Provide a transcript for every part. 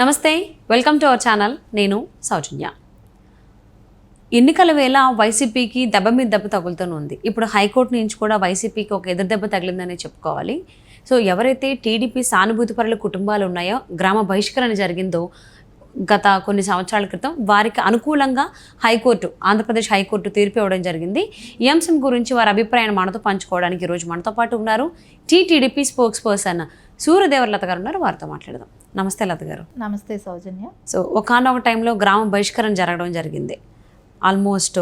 నమస్తే, welcome to our channel. నేను సౌజన్య. ఎన్నికల వేళ వైసీపీకి దెబ్బ మీద దెబ్బ తగులుతూనే ఉంది. ఇప్పుడు హైకోర్టు నుంచి కూడా వైసీపీకి ఒక ఎదురు దెబ్బ తగిలిందని చెప్పుకోవాలి. సో ఎవరైతే టీడీపీ సానుభూతిపరుల కుటుంబాలు ఉన్నాయో, గ్రామ బహిష్కరణ జరిగిందో గత కొన్ని సంవత్సరాల క్రితం, వారికి అనుకూలంగా ఆంధ్రప్రదేశ్ హైకోర్టు తీర్పు ఇవ్వడం జరిగింది. ఈ అంశం గురించి వారి అభిప్రాయాన్ని మనతో పంచుకోవడానికి ఈరోజు మనతో పాటు ఉన్నారు టీడీపీ స్పోక్స్ పర్సన్ సూర్యదేవర్ లత గారు ఉన్నారు. వారితో మాట్లాడదాం. నమస్తే లత గారు. నమస్తే సౌజన్య. సో ఒకానొక టైంలో గ్రామ బహిష్కరణ జరగడం జరిగింది. ఆల్మోస్ట్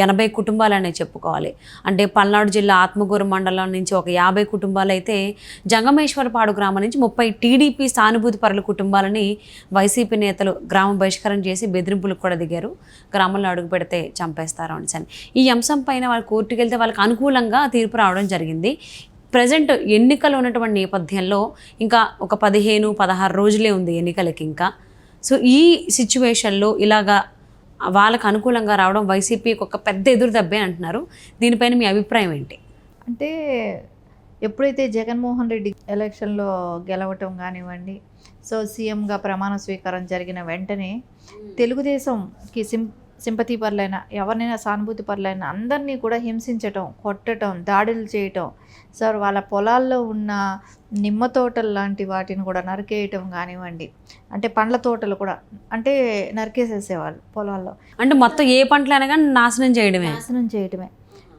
80 కుటుంబాలనే చెప్పుకోవాలి. అంటే పల్నాడు జిల్లా ఆత్మకూరు మండలం నుంచి ఒక 50 కుటుంబాలు అయితే, జంగమేశ్వరపాడు గ్రామం నుంచి 30 టీడీపీ సానుభూతి పరుల కుటుంబాలని వైసీపీ నేతలు గ్రామ బహిష్కరణ చేసి బెదిరింపులకు కూడా దిగారు. గ్రామంలో అడుగు పెడితే చంపేస్తారు అని. ఈ అంశం పైన వాళ్ళు కోర్టుకు వెళ్తే వాళ్ళకి అనుకూలంగా తీర్పు రావడం జరిగింది. ప్రజెంట్ ఎన్నికలు ఉన్నటువంటి నేపథ్యంలో ఇంకా ఒక 15-16 రోజులే ఉంది ఎన్నికలకి ఇంకా. సో ఈ సిచ్యువేషన్లో ఇలాగా వాళ్ళకు అనుకూలంగా రావడం వైసీపీకి ఒక పెద్ద ఎదురు దెబ్బే అంటున్నారు. దీనిపైన మీ అభిప్రాయం ఏంటి? అంటే ఎప్పుడైతే జగన్మోహన్ రెడ్డి ఎలక్షన్లో గెలవటం కానివ్వండి, సో సీఎంగా ప్రమాణ స్వీకారం జరిగిన వెంటనే తెలుగుదేశంకి సింపతి పరులైన, ఎవరినైనా సానుభూతి పరులైన అందరినీ కూడా హింసించటం, కొట్టడం, దాడులు చేయటం, సార్ వాళ్ళ పొలాల్లో ఉన్న నిమ్మ తోటలు లాంటి వాటిని కూడా నరికేయటం కానివ్వండి, అంటే పండ్ల తోటలు కూడా అంటే నరికేసేసేవాళ్ళు పొలాల్లో. అంటే మొత్తం ఏ పంటలైనా కానీ నాశనం చేయడమే,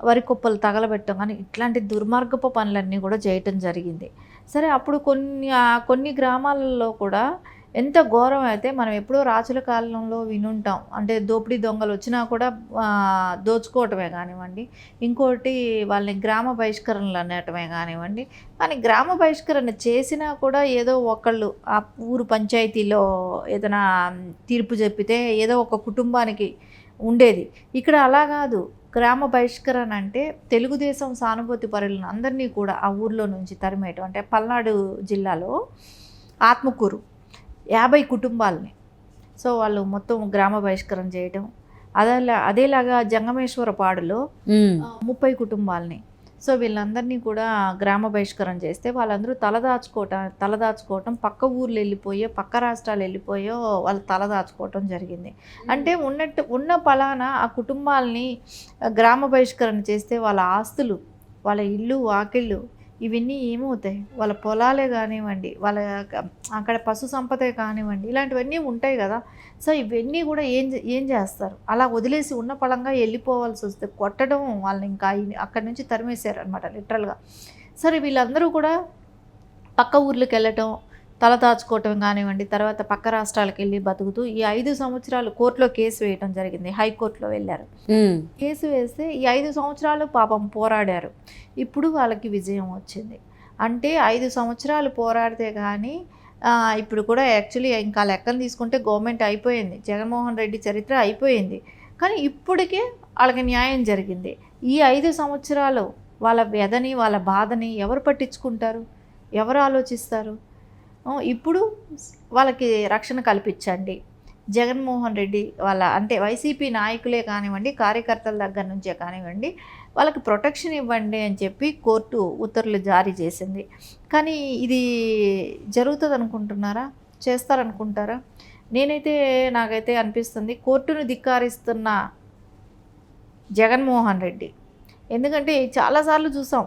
వరి కుప్పలు తగలబెట్టడం కానీ ఇట్లాంటి దుర్మార్గపు పనులన్నీ కూడా చేయటం జరిగింది. సరే, అప్పుడు కొన్ని గ్రామాలలో కూడా ఎంత ఘోరం అయితే మనం ఎప్పుడో రాజుల కాలంలో వినుంటాం. అంటే దోపిడీ దొంగలు వచ్చినా కూడా దోచుకోవటమే కానివ్వండి, ఇంకోటి వాళ్ళని గ్రామ బహిష్కరణలు అనేటమే కానివ్వండి. కానీ గ్రామ బహిష్కరణ చేసినా కూడా ఏదో ఒకళ్ళు ఆ ఊరు పంచాయతీలో ఏదైనా తీర్పు చెప్పితే ఏదో ఒక కుటుంబానికి ఉండేది. ఇక్కడ అలా కాదు. గ్రామ బహిష్కరణ అంటే తెలుగుదేశం సానుభూతి పరులను అందరినీ కూడా ఆ ఊర్లో నుంచి తరిమేయటం. అంటే పల్నాడు జిల్లాలో ఆత్మకూరు 50 కుటుంబాలని, సో వాళ్ళు మొత్తం గ్రామ బహిష్కరణ చేయటం. అదేలాగా జంగమేశ్వరపాడులో 30 కుటుంబాలని, సో వీళ్ళందరినీ కూడా గ్రామ బహిష్కరణ చేస్తే వాళ్ళందరూ తలదాచుకోవటం, పక్క ఊర్లు వెళ్ళిపోయో, పక్క రాష్ట్రాలు వెళ్ళిపోయో వాళ్ళు తలదాచుకోవటం జరిగింది. అంటే ఉన్న పలానా ఆ కుటుంబాలని గ్రామ బహిష్కరణ చేస్తే వాళ్ళ ఆస్తులు, వాళ్ళ ఇల్లు వాకిళ్ళు ఇవన్నీ ఏమవుతాయి? వాళ్ళ పొలాలే కానివ్వండి, వాళ్ళ అక్కడ పశు సంపదే కానివ్వండి, ఇలాంటివన్నీ ఉంటాయి కదా. సో ఇవన్నీ కూడా ఏం చేస్తారు? అలా వదిలేసి ఉన్న పళంగా వెళ్ళిపోవాల్సి వస్తే కొట్టడం, వాళ్ళని ఇంకా అక్కడి నుంచి తరిమేశారు అనమాట లిటరల్గా. సరే, వీళ్ళందరూ కూడా పక్క ఊర్లకు వెళ్ళటం, తల దాచుకోవటం కానివ్వండి, తర్వాత పక్క రాష్ట్రాలకు వెళ్ళి బతుకుతూ ఈ 5 సంవత్సరాలు కోర్టులో కేసు వేయటం జరిగింది. హైకోర్టులో వెళ్ళారు. కేసు వేస్తే ఈ 5 సంవత్సరాలు పాపం పోరాడారు. ఇప్పుడు వాళ్ళకి విజయం వచ్చింది. అంటే 5 సంవత్సరాలు పోరాడితే కానీ ఇప్పుడు కూడా యాక్చువల్లీ ఇంకా లెక్కను తీసుకుంటే గవర్నమెంట్ అయిపోయింది, జగన్మోహన్ రెడ్డి చరిత్ర అయిపోయింది. కానీ ఇప్పటికే వాళ్ళకి న్యాయం జరిగింది. ఈ 5 సంవత్సరాలు వాళ్ళ వ్యధని, వాళ్ళ బాధని ఎవరు పట్టించుకుంటారు? ఎవరు ఆలోచిస్తారు? ఇప్పుడు వాళ్ళకి రక్షణ కల్పించండి. జగన్మోహన్ రెడ్డి వాళ్ళ అంటే వైసీపీ నాయకులే కానివ్వండి, కార్యకర్తల దగ్గర నుంచే కానివ్వండి, వాళ్ళకి ప్రొటెక్షన్ ఇవ్వండి అని చెప్పి కోర్టు ఉత్తర్వులు జారీ చేసింది. కానీ ఇది జరుగుతుంది అనుకుంటున్నారా? చేస్తారనుకుంటారా? నాకైతే అనిపిస్తుంది కోర్టును ధిక్కారిస్తున్న జగన్మోహన్ రెడ్డి. ఎందుకంటే చాలాసార్లు చూసాం,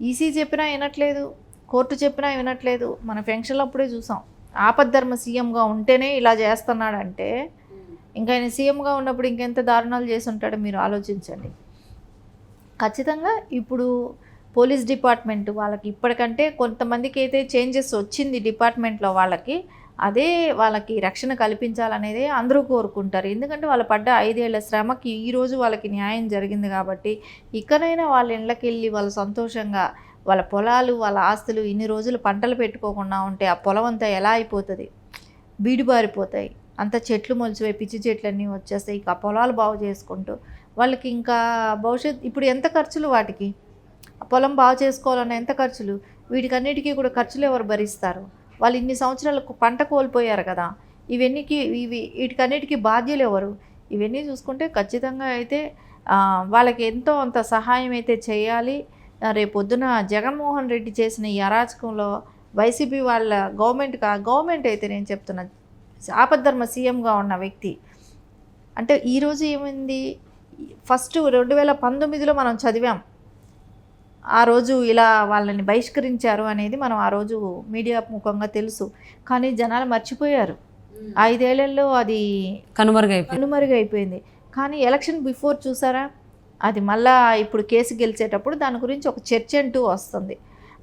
ఈసీ చెప్పినా వినట్లేదు, కోర్టు చెప్పినా వినట్లేదు. మన ఫెన్షన్లు అప్పుడే చూసాం. ఆపద్ధర్మ సీఎంగా ఉంటేనే ఇలా చేస్తున్నాడంటే ఇంకా ఆయన సీఎంగా ఉన్నప్పుడు ఇంకెంత దారుణాలు చేసి ఉంటాడో మీరు ఆలోచించండి. ఖచ్చితంగా ఇప్పుడు పోలీస్ డిపార్ట్మెంట్ వాళ్ళకి ఇప్పటికంటే కొంతమందికి అయితే చేంజెస్ వచ్చింది డిపార్ట్మెంట్లో వాళ్ళకి, అదే వాళ్ళకి రక్షణ కల్పించాలనేదే అందరూ కోరుకుంటారు. ఎందుకంటే వాళ్ళు పడ్డ 5 ఏళ్ల శ్రమకి ఈరోజు వాళ్ళకి న్యాయం జరిగింది కాబట్టి, ఇకనైనా వాళ్ళ ఇళ్ళకి వెళ్ళి వాళ్ళు సంతోషంగా వాళ్ళ పొలాలు, వాళ్ళ ఆస్తులు, ఇన్ని రోజులు పంటలు పెట్టుకోకుండా ఉంటే ఆ పొలం అంతా ఎలా అయిపోతుంది? బీడుబారిపోతాయి. అంత చెట్లు మొలిచిపోయి పిచ్చి చెట్లన్నీ వచ్చేస్తాయి. ఇక పొలాలు బాగు చేసుకుంటూ వాళ్ళకి ఇంకా ఇప్పుడు ఎంత ఖర్చులు వాటికి? ఆ పొలం బాగు చేసుకోవాలన్న ఎంత ఖర్చులు? వీటికన్నిటికీ కూడా ఖర్చులు ఎవరు భరిస్తారు? వాళ్ళు ఇన్ని సంవత్సరాలకు పంట కోల్పోయారు కదా. వీటికన్నిటికీ బాధ్యులు ఎవరు? ఇవన్నీ చూసుకుంటే ఖచ్చితంగా అయితే వాళ్ళకి ఎంతో అంత సహాయం అయితే చేయాలి. రేపొద్దున జగన్మోహన్ రెడ్డి చేసిన ఈ అరాచకంలో వైసీపీ వాళ్ళ గవర్నమెంట్ అయితే నేను చెప్తున్నా, ఆపద్ధర్మ సీఎంగా ఉన్న వ్యక్తి. అంటే ఈరోజు ఏమైంది, ఫస్ట్ 2019లో మనం చదివాం, ఆ రోజు ఇలా వాళ్ళని బహిష్కరించారు అనేది మనం ఆ రోజు మీడియా ముఖంగా తెలుసు. కానీ జనాలు మర్చిపోయారు. 5 ఏళ్లలో అది కనుమరుగైపోయింది. కానీ ఎలక్షన్ బిఫోర్ చూసారా, అది మళ్ళా ఇప్పుడు కేసు గెలిచేటప్పుడు దాని గురించి ఒక చర్చ అంటూ వస్తుంది.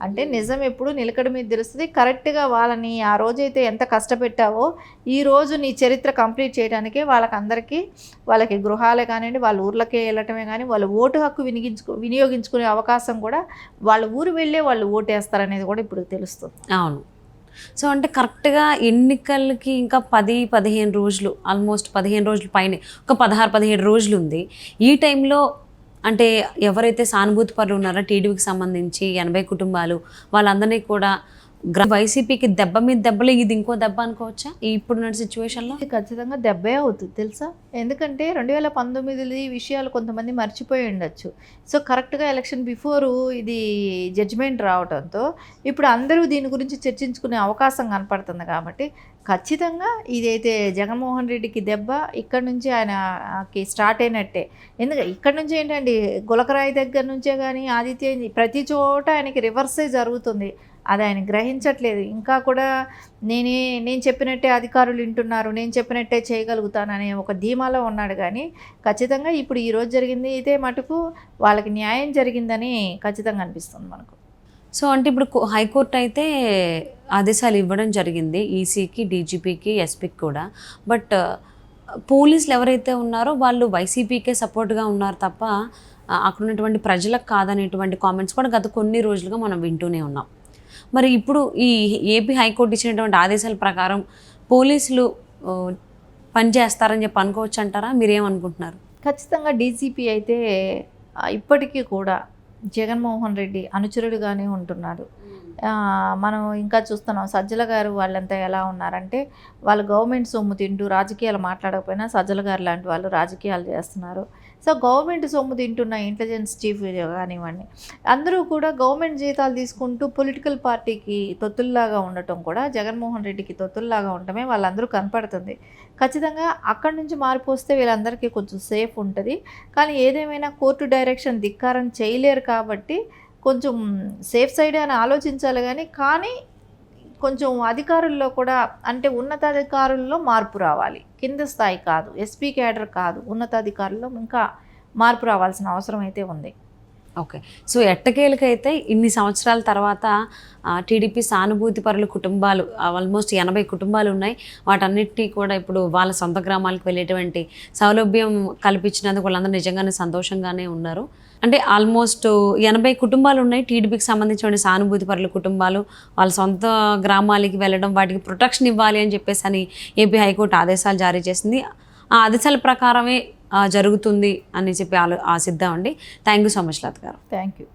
అంటే నిజం ఎప్పుడు నిలకడ మీద తెలుస్తుంది. కరెక్ట్గా వాళ్ళని ఆ రోజైతే ఎంత కష్టపెట్టావో ఈ రోజు నీ చరిత్ర కంప్లీట్ చేయడానికే వాళ్ళకి గృహాలే కానివ్వండి, వాళ్ళ ఊర్లకే వెళ్ళటమే కానీ, వాళ్ళ ఓటు హక్కు వినియోగించుకునే అవకాశం కూడా వాళ్ళ ఊరు వెళ్ళే వాళ్ళు ఓటేస్తారనేది కూడా ఇప్పుడు తెలుస్తుంది. అవును. సో అంటే కరెక్ట్గా ఎన్నికలకి ఇంకా 10-15 రోజులు, ఆల్మోస్ట్ 15 రోజుల పైనే, ఒక 16-17 రోజులు ఉంది. ఈ టైంలో అంటే ఎవరైతే సానుభూతి పరులు ఉన్నారో టీడీపీకి సంబంధించి 80 కుటుంబాలు, వాళ్ళందరినీ కూడా వైసీపీకి దెబ్బ మీద దెబ్బలు, ఇది ఇంకో దెబ్బ అనుకోవచ్చా ఇప్పుడున్న సిచ్యువేషన్లో? ఇది ఖచ్చితంగా దెబ్బే అవుతుంది తెలుసా. ఎందుకంటే 2019 విషయాలు కొంతమంది మర్చిపోయి ఉండొచ్చు. సో కరెక్ట్గా ఎలక్షన్ బిఫోరు ఇది జడ్జిమెంట్ రావడంతో ఇప్పుడు అందరూ దీని గురించి చర్చించుకునే అవకాశం కనపడుతుంది. కాబట్టి ఖచ్చితంగా ఇదైతే జగన్మోహన్ రెడ్డికి దెబ్బ ఇక్కడ నుంచి ఆయనకి స్టార్ట్ అయినట్టే. ఎందుకంటే ఇక్కడ నుంచి ఏంటండి, గులకరాయి దగ్గర నుంచే కానీ ఆదిత్య ప్రతి చోట ఆయనకి రివర్సే జరుగుతుంది. అది ఆయన గ్రహించట్లేదు. ఇంకా కూడా నేను చెప్పినట్టే అధికారులు వింటున్నారు, నేను చెప్పినట్టే చేయగలుగుతాననే ఒక ధీమాలో ఉన్నాడు. కానీ ఖచ్చితంగా ఇప్పుడు ఈరోజు జరిగింది అయితే మటుకు వాళ్ళకి న్యాయం జరిగిందని ఖచ్చితంగా అనిపిస్తుంది మనకు. సో అంటే ఇప్పుడు హైకోర్టు అయితే ఆదేశాలు ఇవ్వడం జరిగింది ఈసీకి, డీజీపీకి, ఎస్పీకి కూడా. బట్ పోలీసులు ఎవరైతే ఉన్నారో వాళ్ళు వైసీపీకే సపోర్ట్గా ఉన్నారు తప్ప అక్కడ ఉన్నటువంటి ప్రజలకు కాదనేటువంటి కామెంట్స్ కూడా గత కొన్ని రోజులుగా మనం వింటూనే ఉన్నాం. మరి ఇప్పుడు ఈ ఏపీ హైకోర్టు ఇచ్చినటువంటి ఆదేశాల ప్రకారం పోలీసులు పనిచేస్తారని చెప్పి అనుకోవచ్చు అంటారా? మీరేమనుకుంటున్నారు? ఖచ్చితంగా డీజీపీ అయితే ఇప్పటికీ కూడా జగన్మోహన్ రెడ్డి అనుచరుడుగానే ఉంటున్నాడు. మనం ఇంకా చూస్తున్నాం సజ్జల గారు వాళ్ళంతా ఎలా ఉన్నారంటే, వాళ్ళు గవర్నమెంట్ సొమ్ము తింటూ రాజకీయాలు మాట్లాడకపోయినా సజ్జల గారు లాంటి వాళ్ళు రాజకీయాలు చేస్తున్నారు. సో గవర్నమెంట్ సొమ్ము తింటున్న ఇంటెలిజెన్స్ చీఫ్ కానివ్వండి, అందరూ కూడా గవర్నమెంట్ జీతాలు తీసుకుంటూ పొలిటికల్ పార్టీకి తొత్తుల్లాగా ఉండటం కూడా, జగన్మోహన్ రెడ్డికి తొత్తుల్లాగా ఉండటమే వాళ్ళందరూ కనపడుతుంది. ఖచ్చితంగా అక్కడి నుంచి మార్పు వస్తే వీళ్ళందరికీ కొంచెం సేఫ్ ఉంటుంది. కానీ ఏదేమైనా కోర్టు డైరెక్షన్ ధిక్కారం చేయలేరు కాబట్టి కొంచెం సేఫ్ సైడే అని ఆలోచించాలి. కానీ కొంచెం అధికారుల్లో కూడా, అంటే ఉన్నతాధికారుల్లో మార్పు రావాలి, కింద స్థాయి కాదు, ఎస్పీ క్యాడర్ కాదు, ఉన్నతాధికారుల్లో ఇంకా మార్పు రావాల్సిన అవసరం అయితే ఉంది. ఓకే. సో ఎట్టకేలకైతే ఇన్ని సంవత్సరాల తర్వాత టీడీపీ సానుభూతి పరుల కుటుంబాలు ఆల్మోస్ట్ 80 కుటుంబాలు ఉన్నాయి. వాటన్నిటినీ కూడా ఇప్పుడు వాళ్ళ సొంత గ్రామాలకు వెళ్ళేటువంటి సౌలభ్యం కల్పించినందుకు వాళ్ళందరూ నిజంగానే సంతోషంగానే ఉన్నారు. అంటే ఆల్మోస్ట్ 80 కుటుంబాలు ఉన్నాయి టీడీపీకి సంబంధించిన సానుభూతి పరుల కుటుంబాలు. వాళ్ళ సొంత గ్రామాలకి వెళ్ళడం, వాటికి ప్రొటెక్షన్ ఇవ్వాలి అని చెప్పేసి అని ఏపీ హైకోర్టు ఆదేశాలు జారీ చేసింది. ఆ ఆదేశాల ప్రకారమే జరుగుతుంది అని చెప్పి ఆశిద్దామండి. థ్యాంక్ యూ సో మచ్ లత గారు. Thank you.